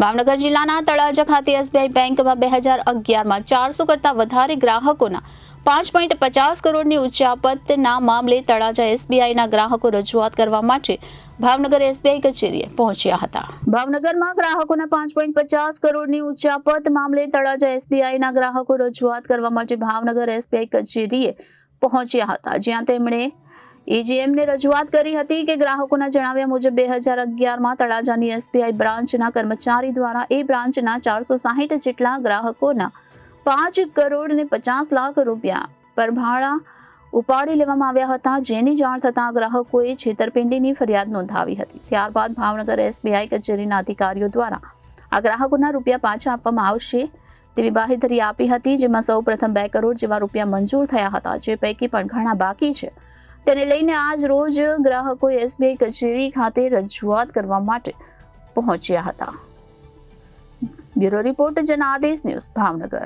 ભાવનગર જિલ્લાના તળાજા ખાતે એસબીઆઈ બેંકમાં 2011માં 400 કરતાં વધારે ગ્રાહકોના 5.50 કરોડની ઉચ્ચાપતના મામલે તળાજા એસબીઆઈના ગ્રાહકો રજૂઆત કરવા માટે ભાવનગર એસબીઆઈ કચેરીએ પહોંચ્યા હતા. ભાવનગરમાં ગ્રાહકોના 5.50 કરોડની ઉચ્ચાપત મામલે તળાજા એસબીઆઈના ગ્રાહકો રજૂઆત કરવા માટે ભાવનગર એસબીઆઈ કચેરીએ પહોંચ્યા હતા, જ્યાં તેમણે એજીએમને રજૂઆત કરી હતી કે ગ્રાહકોના જણાવ્યા મુજબ 2011માં તળાજાની એસબીઆઈ બ્રાન્ચના કર્મચારી દ્વારા એ બ્રાન્ચના 460 જેટલા ગ્રાહકોના 5 કરોડ ને 50 લાખ રૂપિયા પર ભાડા ઉપાડી લેવામાં આવ્યા હતા, જેની જાણ થતાં ગ્રાહકોએ છેતરપિંડીની ફરિયાદ નોંધાવી હતી. ત્યારબાદ ભાવનગર એસબીઆઈ કચેરીના અધિકારીઓ દ્વારા આ ગ્રાહકોના રૂપિયા પાછા આપવામાં આવશે તેવી બાહેધરી આપી હતી, જેમાં સૌપ્રથમ 2 કરોડ જેવા રૂપિયા મંજૂર થયા હતા, જે પૈકી પણ ઘણા બાકી છે. તેને લઈને આજ રોજ ગ્રાહકો એસબીઆઈ કચેરી ખાતે રજૂઆત કરવા માટે પહોંચ્યા હતા. Bureau report Janadesh news Bhavnagar.